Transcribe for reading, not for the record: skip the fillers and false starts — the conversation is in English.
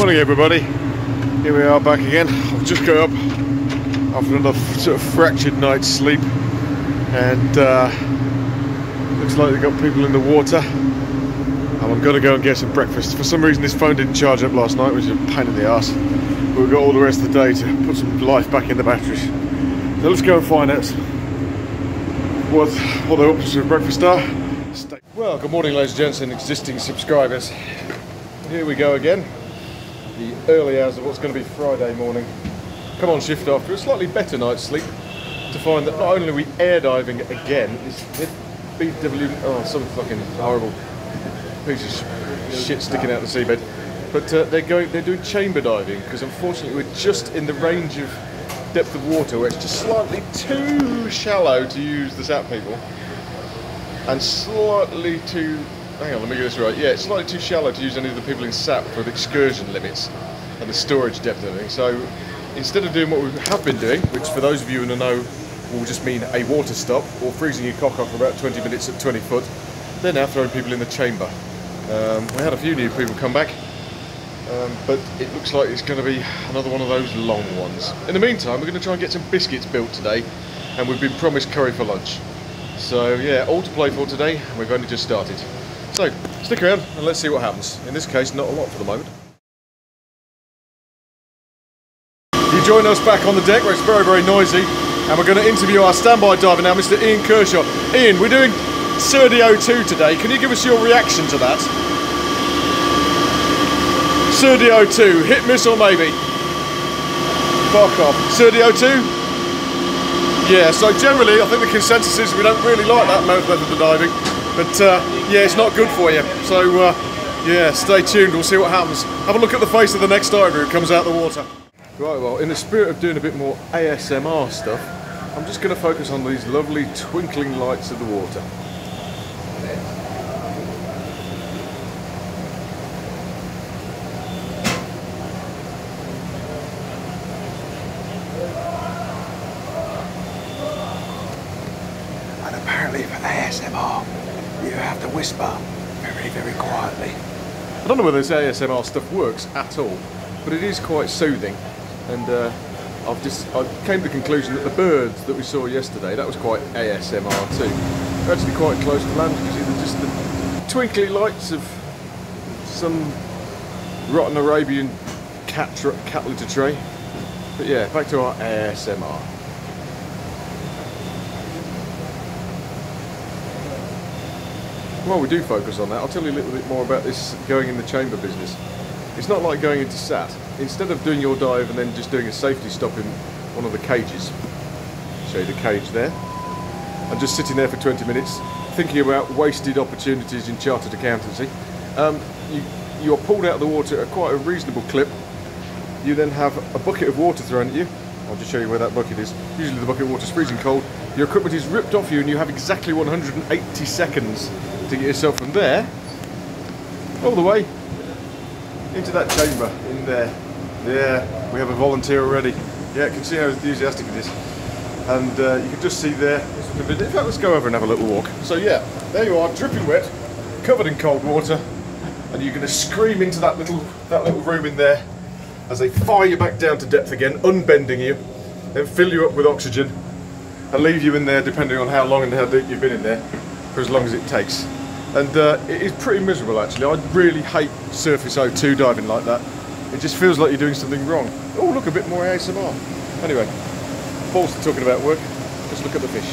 Morning everybody, here we are back again. I've just got up after another sort of fractured night's sleep, and looks like they've got people in the water, and I'm going to go and get some breakfast. For some reason this phone didn't charge up last night, which is a pain in the arse, but we've got all the rest of the day to put some life back in the batteries. So let's go and find out what the options for breakfast are. Well, good morning ladies and gents and existing subscribers. Here we go again. The early hours of what's going to be Friday morning. Come on shift after a slightly better night's sleep to find that not only are we air diving again, it's some fucking horrible piece of shit sticking out the seabed, but they're doing chamber diving, because unfortunately we're just in the range of depth of water where it's just slightly too shallow to use the SAP people, and slightly too, hang on, let me get this right, yeah, it's slightly too shallow to use any of the people in SAP for the excursion limits and the storage depth and everything. So instead of doing what we have been doing, which for those of you in the know will just mean a water stop or freezing your cock off for about 20 minutes at 20 foot, they're now throwing people in the chamber. We had a few new people come back, but it looks like it's going to be another one of those long ones. In the meantime, we're going to try and get some biscuits built today, and we've been promised curry for lunch. So yeah, all to play for today, and we've only just started. So stick around and let's see what happens. In this case, not a lot for the moment. You join us back on the deck where it's very, very noisy, and we're going to interview our standby diver now, Mr. Ian Kershaw. Ian, we're doing Surdio 2 today. Can you give us your reaction to that? Surdio 2, hit, miss or maybe? Fuck off. Surdio 2? Yeah, so generally I think the consensus is we don't really like that method of diving, but yeah, it's not good for you. So yeah, stay tuned, we'll see what happens. Have a look at the face of the next diver who comes out of the water. Right, well, in the spirit of doing a bit more ASMR stuff, I'm just going to focus on these lovely twinkling lights of the water. And apparently for ASMR, you have to whisper very, very quietly. I don't know whether this ASMR stuff works at all, but it is quite soothing. And I came to the conclusion that the birds that we saw yesterday, that was quite ASMR too. They're actually quite close to land. You see, they're just the twinkly lights of some rotten Arabian cat litter tray. But yeah, back to our ASMR. While we do focus on that, I'll tell you a little bit more about this going in the chamber business. It's not like going into SAT. Instead of doing your dive and then just doing a safety stop in one of the cages, show you the cage there, and just sitting there for 20 minutes thinking about wasted opportunities in chartered accountancy, you are pulled out of the water at quite a reasonable clip. You then have a bucket of water thrown at you. I'll just show you where that bucket is. Usually the bucket of water is freezing cold. Your equipment is ripped off you and you have exactly 180 seconds to get yourself from there all the way into that chamber in there. Yeah, we have a volunteer already. Yeah, you can see how enthusiastic it is. And you can just see there. In fact, let's go over and have a little walk. So yeah, there you are, dripping wet, covered in cold water, and you're going to scream into that little room in there as they fire you back down to depth again, unbending you, then fill you up with oxygen, and leave you in there, depending on how long and how deep you've been in there, for as long as it takes. And it is pretty miserable actually. I really hate surface O2 diving like that. It just feels like you're doing something wrong. Oh look, a bit more ASMR. Anyway, balls to talking about work, just look at the fish.